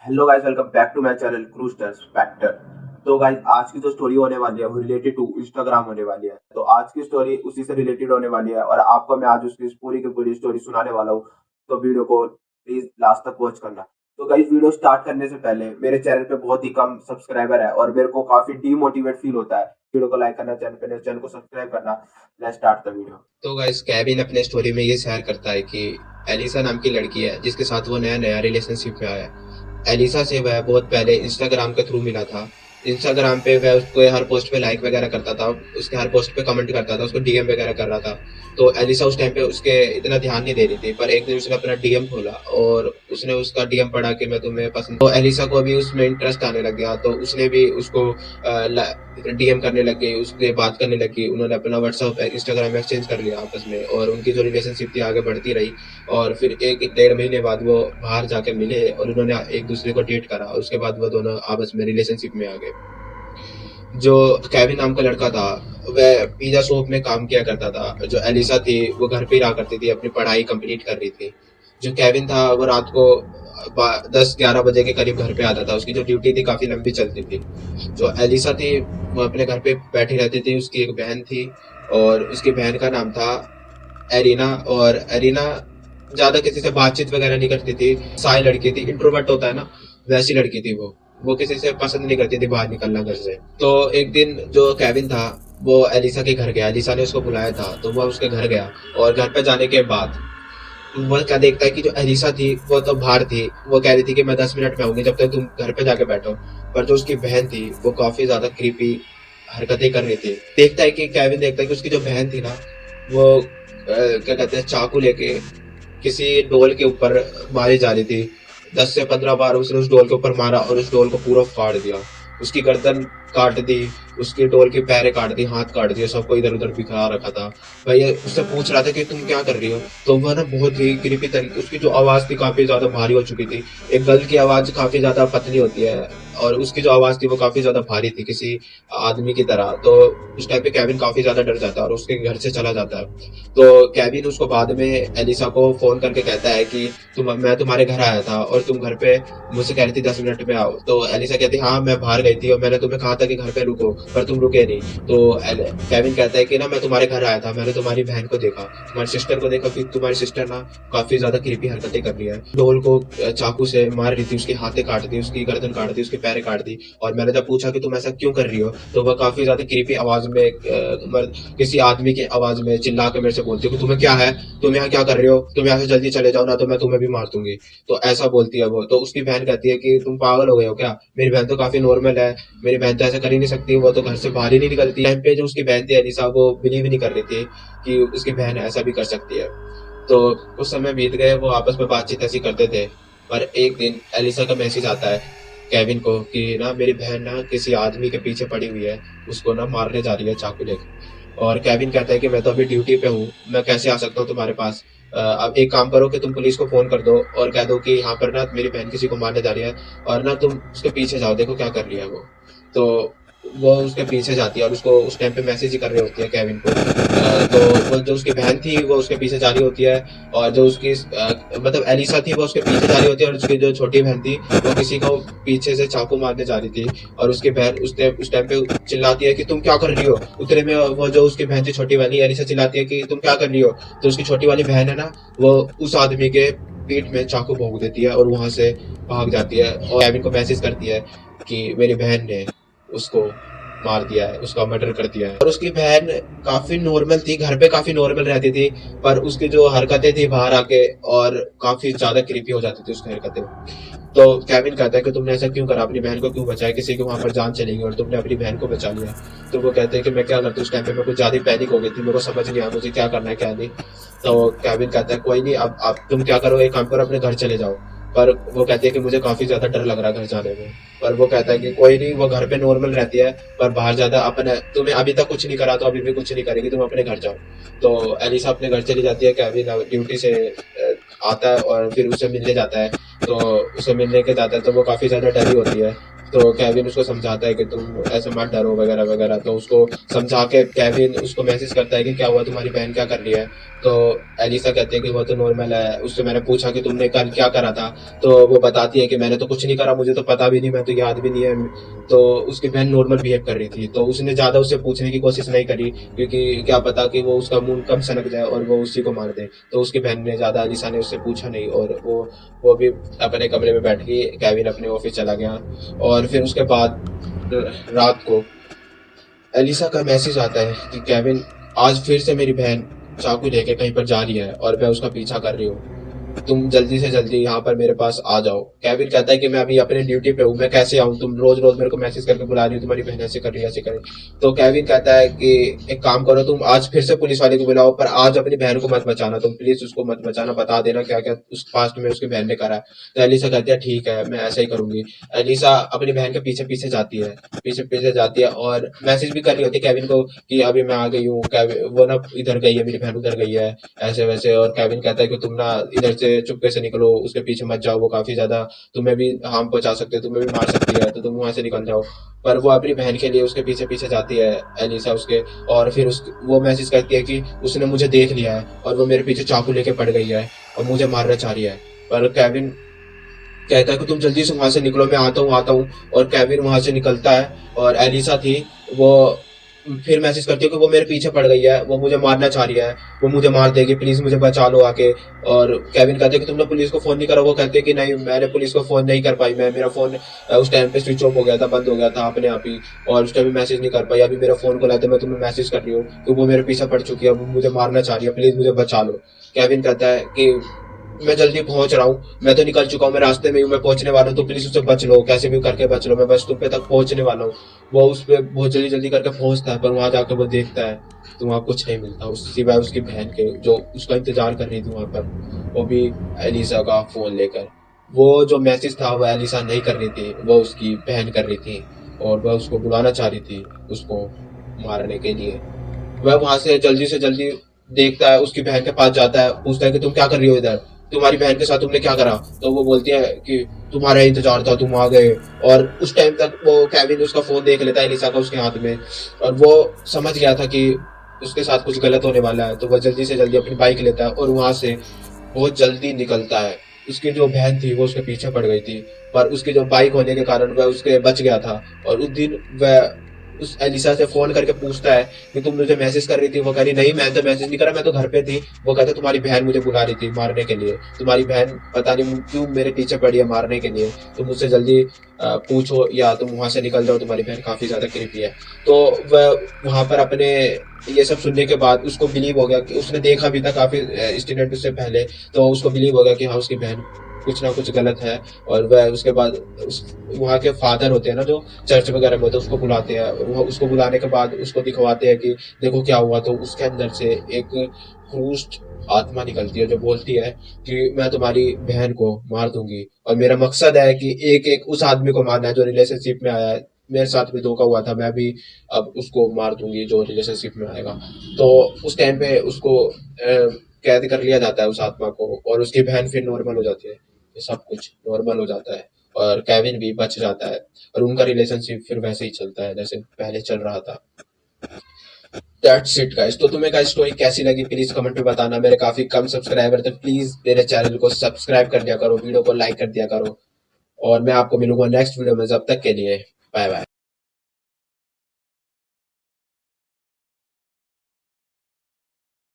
Hello guys, welcome back to my channel cruster factor. तो guys, आज की जो स्टोरी होने वाली है वो रिलेटेड टू इंस्टाग्राम होने वाली है। तो आज की स्टोरी उसी से रिलेटेड होने वाली है और आपको मैं आज उसकी पूरी की पूरी स्टोरी सुनाने वाला हूँ। तो वीडियो को प्लीज लास्ट तक वॉच करना। तो गाइस, वीडियो स्टार्ट करने से पहले मेरे चैनल पे बहुत ही कम सब्सक्राइबर है और मेरे को काफी डीमोटिवेट फील होता है। वीडियो को लाइक करना, चैनल को सब्सक्राइब करना। Let's start the video. तो गाइस, केविन अपने स्टोरी में ये शेयर करता है कि एलिसा नाम की लड़की है जिसके साथ वो नया नया रिलेशनशिप में आया है। एलिसा से वह बहुत पहले इंस्टाग्राम के थ्रू मिला था। इंस्टाग्राम पे वह उसको हर पोस्ट पे लाइक वगैरह करता था, उसके हर पोस्ट पे कमेंट करता था, उसको डीएम वगैरह कर रहा था। तो एलिसा उस टाइम पे उसके इतना ध्यान नहीं दे रही थी, पर एक दिन उसने अपना डीएम खोला और उसने उसका डीएम पढ़ा कि मैं तुम्हें पसंद। तो एलिसा को भी उसमें इंटरेस्ट आने लग गया, तो उसने भी उसको डीएम करने लग गई, उससे बात करने लगी। उन्होंने अपना व्हाट्सएप इंस्टाग्राम एक्सचेंज कर लिया आपस में और उनकी जो रिलेशनशिप थी आगे बढ़ती रही। और फिर एक डेढ़ महीने बाद वो बाहर जाके मिले और उन्होंने एक दूसरे को डेट करा। उसके बाद वो दोनों आपस में रिलेशनशिप में आ गए। जो केविन नाम का लड़का था वह पिज्जा शॉप में काम किया करता था। जो एलिसा थी वो घर पे ही रहा करती थी, अपनी पढ़ाई कंप्लीट कर रही थी। जो केविन था वो रात को 10-11 बजे के करीब घर पे आता था। उसकी जो ड्यूटी थी काफी लंबी चलती थी। जो एलिसा थी वो अपने घर पे बैठी रहती थी। उसकी एक बहन थी और उसकी बहन का नाम था एरिना। और एरिना ज्यादा किसी से बातचीत वगैरह नहीं करती थी, साई लड़की थी, इंट्रोवर्ट होता है ना, वैसी लड़की थी वो किसी से पसंद नहीं करती थी बाहर निकलना घर से। तो एक दिन जो केविन था वो एलिसा के घर गया, एलिसा ने उसको बुलाया था तो वह उसके घर गया। और घर पे जाने के बाद वह क्या देखता है कि जो एलिसा थी वो तो बाहर थी। वो कह रही थी कि मैं 10 मिनट में आऊंगी, जब तक तुम घर पे जाके बैठो। पर जो उसकी बहन थी वो काफी ज्यादा क्रीपी हरकतें कर रही थी। देखता है कि केविन देखता है कि उसकी जो बहन थी ना वो क्या कहते हैं, चाकू लेके किसी डोल के ऊपर मारी जा रही थी। 10 से 15 बार उसने उस डोल के ऊपर मारा और उस डोल को पूरा फाड़ दिया। उसकी गर्दन काट दी, उसकी डोल की पैरें काट दी, हाथ काट दिए, सबको इधर उधर बिखरा रखा था। भाई उससे पूछ रहा था कि तुम क्या कर रही हो, तो वह ना बहुत ही क्रीपी तरीके, उसकी जो आवाज थी काफी ज्यादा भारी हो चुकी थी। एक गर्ल की आवाज काफी ज्यादा पतली होती है और उसकी जो आवाज थी वो काफी ज्यादा भारी थी किसी आदमी की तरह। तो उस टाइम पे केविन काफी ज्यादा डर जाता है और उसके घर से चला जाता है। तो केविन उसको बाद में एलिसा को फोन करके कहता है कि मैं तुम्हारे घर आया था और तुम घर पे मुझसे कह रही थी 10 मिनट में आओ। तो एलिसा कहती हाँ मैं बाहर गई थी और मैंने तुम्हें कहा था कि घर पे रुको, पर तुम रुके नहीं। तो केविन कहता है कि ना मैं तुम्हारे घर आया था, मैंने तुम्हारी बहन को देखा, तुम्हारी सिस्टर को देखा कि तुम्हारी सिस्टर ना काफी ज्यादा क्रीपी हरकतें कर रही है। डोल को चाकू से मार रही थी, उसके हाथे काट दी, उसकी गर्दन काट दी, उसके पैर काट दी। और मैंने जब पूछा कि तुम ऐसा क्यों कर रही हो, तो वह काफी ज्यादा क्रीपी आवाज में किसी आदमी की आवाज में चिल्ला के मेरे से बोलती है कि तुम्हें क्या है, तुम यहाँ क्या कर रहे हो, तुम यहाँ से जल्दी चले जाओ ना तो मैं तुम्हें भी मार दूंगी। तो ऐसा बोलती है वो। तो उसकी बहन कहती है कि तुम पागल हो गए हो क्या, मेरी बहन तो काफी नॉर्मल है, मेरी बहन तो ऐसा कर ही नहीं सकती, वो तो घर से बाहर ही नहीं निकलती। टाइम पे जो उसकी बहन थी एलिसा वो बिलीव नहीं कर रही थी कि उसकी बहन ऐसा भी कर सकती है। तो कुछ समय बीत गए, वो आपस में बातचीत ऐसी करते थे। पर एक दिन एलिसा का मैसेज आता है केविन को कि ना मेरी बहन ना किसी आदमी के पीछे पड़ी हुई है, उसको ना मारने जा रही है चाकू लेकर। और केविन कहता है कि मैं तो अभी ड्यूटी पे हूँ, मैं कैसे आ सकता हूँ तुम्हारे पास। अब एक काम करो कि तुम पुलिस को फोन कर दो और कह दो कि यहाँ पर ना मेरी बहन किसी को मारने जा रही है और ना तुम उसके पीछे जाओ, देखो क्या कर रही है वो। तो वो उसके पीछे जाती है और उसको उस टाइम पे मैसेज ही कर रही होती है केविन को। तो वो जो उसकी बहन थी वो उसके पीछे जा रही होती है और जो उसकी मतलब एलिसा थी वो उसके पीछे जा रही होती है और उसकी जो छोटी बहन थी वो किसी को पीछे से चाकू मारने जा रही थी। और उसकी बहन उस टाइम पे चिल्लाती है कि तुम क्या कर रही हो। उतने में वो जो उसकी बहन थी छोटी वाली एलिसा चिल्लाती है कि तुम क्या कर रही हो। तो उसकी छोटी वाली बहन है ना, वो उस आदमी के पीठ में चाकू भोंक देती है और वहां से भाग जाती है और केविन को मैसेज करती है कि मेरी बहन ने उसको मार दिया है, उसका मर्डर कर दिया है। और उसकी बहन काफी नॉर्मल थी, घर पे काफी नॉर्मल रहती थी, पर उसकी जो हरकतें थी बाहर आके और काफी ज्यादा क्रीपी हो जाती थी उसकी हरकतें। तो केविन कहता है कि तुमने ऐसा क्यों करा, अपनी बहन को क्यों बचाया, किसी की वहां पर जान चलेगी और तुमने अपनी बहन को बचा लिया। तो वो कहते हैं कि मैं क्या करता, उस टाइम पे मैं कुछ ज्यादा पैनिक हो गई थी, मेरे को समझ नहीं आया मुझे क्या करना है क्या नहीं। तो केविन कहता है कोई नहीं, अब तुम क्या करो, एक काम करो, अपने घर चले जाओ। पर वो कहती है कि मुझे काफी ज्यादा डर लग रहा है घर जाने में। पर वो कहता है कि कोई नहीं, वो घर पे नॉर्मल रहती है, पर बाहर ज्यादा अपने, तुम्हें अभी तक कुछ नहीं करा तो अभी भी कुछ नहीं करेगी, तुम अपने घर जाओ। तो एलिसा अपने घर चली जाती है, केविन ड्यूटी से आता है और फिर उसे मिलने जाता है। तो उसे मिलने के जाता है तो वो काफी ज्यादा डरी होती है। तो केविन उसको समझाता है कि तुम ऐसे मत डरो वगैरह वगैरह। तो उसको समझा के केविन उसको मैसेज करता है कि क्या हुआ, तुम्हारी बहन क्या कर रही है। तो एलिसा कहती है कि वो तो नॉर्मल है। उससे मैंने पूछा कि तुमने कल क्या करा था, तो वो बताती है कि मैंने तो कुछ नहीं करा, मुझे तो पता भी नहीं, मैं तो याद भी नहीं है। तो उसकी बहन नॉर्मल बिहेव कर रही थी, तो उसने ज्यादा उससे पूछने की कोशिश नहीं करी, क्योंकि क्या पता कि वो उसका मुंह कम सनक जाए और वो उसी को मार दे। तो उसकी बहन ने ज्यादा एलिसा ने उससे पूछा नहीं, और वो भी अपने कमरे में बैठ गई। केविन अपने ऑफिस चला गया। और फिर उसके बाद रात को एलिसा का मैसेज आता है कि केविन, आज फिर से मेरी बहन चाकू लेके कहीं पर जा रही है और मैं उसका पीछा कर रही हूँ। तुम जल्दी से जल्दी यहाँ पर मेरे पास आ जाओ। केविन कहता है कि मैं अभी अपने ड्यूटी पे हूँ, मैं कैसे आऊँ, तुम रोज रोज मेरे को मैसेज करके बुला रही हो, तुम्हारी बहन ऐसे कर रही है ऐसे कर रही है। तो केविन कहता है कि एक काम करो, तुम आज फिर से पुलिस वाले को बुलाओ, पर आज अपनी बहन को मत बचाना, तुम प्लीज उसको मत बचाना, बता देना क्या क्या उस पास्ट में उसकी बहन ने करा है। तो एलिसा कहती है ठीक है, मैं ऐसा ही करूंगी। एलिसा अपनी बहन के पीछे पीछे जाती है, पीछे पीछे जाती है और मैसेज भी कर रही होती है केविन को कि अभी मैं आ गई हूँ, वो ना इधर गई है, मेरी बहन उधर गई है, ऐसे वैसे। और केविन कहता है कि तुम ना इधर से चुपके से निकलो, उसके पीछे मत जाओ, वो काफी ज्यादा तुम्हें भी हार्म पहुंचा सकते हैं, तुम्हें भी मार सकती है, तो तुम वहां से निकल जाओ। पर वो अपनी बहन के लिए उसके पीछे पीछे जाती है एलिसा उसके। और फिर वो मैसेज करती है कि उसने मुझे देख लिया है और वो मेरे पीछे चाकू लेके पड़ गई है और मुझे मारना चाह रही है। पर केविन कहता है कि तुम जल्दी से वहां से निकलो, मैं आता हूँ आता हूँ। और केविन वहां से निकलता है और एलिसा थी वो फिर मैसेज करती है कि वो मेरे पीछे पड़ गई है, वो मुझे मारना चाह रही है, वो मुझे मार देगी, प्लीज मुझे बचा लो आके। और केविन कहते हैं कि तुमने पुलिस को फोन नहीं करा। वो कहते हैं कि नहीं, मैंने पुलिस को फोन नहीं कर पाई, मैं मेरा फोन उस टाइम पे स्विच ऑफ हो गया था, बंद हो गया था अपने आप ही, और उस टाइम मैसेज नहीं कर पाई। अभी मेरा फोन को लाते मैं तुम्हें मैसेज कर रही हूँ कि वो मेरे पीछे पड़ चुकी है, वो मुझे मारना चाह रही है, प्लीज मुझे बचा लो। केविन कहता है कि मैं जल्दी पहुंच रहा हूँ, मैं तो निकल चुका हूँ, मैं रास्ते में हूँ, मैं पहुंचने वाला हूँ, तो प्लीज उससे बच लो, कैसे भी करके बच लो, मैं बस तुम पे तक पहुंचने वाला हूँ। वो उस पे बहुत जल्दी जल्दी करके पहुंचता है, पर वहां जाकर वो देखता है तो वहां कुछ नहीं मिलता उस सिवाय उसकी बहन के, जो उसका इंतजार कर रही थी वहां पर, वो भी एलिसा का फोन लेकर। वो जो मैसेज था वो एलिसा नहीं कर रही थी, वो उसकी बहन कर रही थी, और वह उसको बुलाना चाह रही थी उसको मारने के लिए। वह वहां से जल्दी देखता है, उसकी बहन के पास जाता है, पूछता है कि तुम क्या कर रही हो इधर, तुम्हारी बहन के साथ तुमने क्या करा। तो वो बोलती है कि तुम्हारा इंतजार था, तुम आ गए। और उस टाइम तक वो केविन उसका फोन देख लेता है एलिसा का उसके हाथ में, और वो समझ गया था कि उसके साथ कुछ गलत होने वाला है। तो वह जल्दी से जल्दी अपनी बाइक लेता है और वहां से बहुत जल्दी निकलता है। उसकी जो बहन थी वो उसके पीछे पड़ गई थी, पर उसकी जो बाइक होने के कारण वह उसके बच गया था। और उस दिन वह उस एलिसा से फोन करके पूछता है कि तुम मुझे मैसेज कर रही थी। वो कह रही नहीं, मैं तो मैसेज नहीं करा, मैं तो घर पे थी। वो कहता तुम्हारी बहन मुझे बुला रही थी मारने के लिए, तुम्हारी बहन पता नहीं क्यों मेरे पीछे पड़ी है मारने के लिए, तुम मुझसे जल्दी पूछो या तुम वहां से निकल जाओ, तुम्हारी बहन काफी ज्यादा क्रीपी है। तो वह वहां पर अपने ये सब सुनने के बाद उसको बिलीव हो गया कि उसने देखा भी था काफी इंसिडेंट उससे पहले, तो उसको बिलीव हो गया कि हाँ उसकी बहन कुछ ना कुछ गलत है। और वह उसके बाद वहाँ के फादर होते हैं ना जो चर्च वगैरह में होते हैं, उसको बुलाते हैं। उसको बुलाने के बाद उसको दिखवाते हैं कि देखो क्या हुआ। तो उसके अंदर से एक क्रूस्ट आत्मा निकलती है जो बोलती है कि मैं तुम्हारी बहन को मार दूंगी, और मेरा मकसद है कि एक एक उस आदमी को मारना है जो रिलेशनशिप में आया है, मेरे साथ भी धोखा हुआ था, मैं भी अब उसको मार दूंगी जो रिलेशनशिप में आएगा। तो उस टाइम पे उसको कैद कर लिया जाता है उस आत्मा को, और उसकी बहन फिर नॉर्मल हो जाती है, ये सब कुछ नॉर्मल हो जाता है, और केविन भी बच जाता है, और उनका रिलेशनशिप फिर वैसे ही चलता है जैसे पहले चल रहा था। That's it guys. तो तुम्हें गाइस स्टोरी कैसी लगी प्लीज कमेंट में बताना। मेरे काफी कम सब्सक्राइबर थे, प्लीज मेरे चैनल को सब्सक्राइब कर दिया करो, वीडियो को लाइक कर दिया करो, और मैं आपको मिलूंगा नेक्स्ट वीडियो में। जब तक के लिए बाय बाय।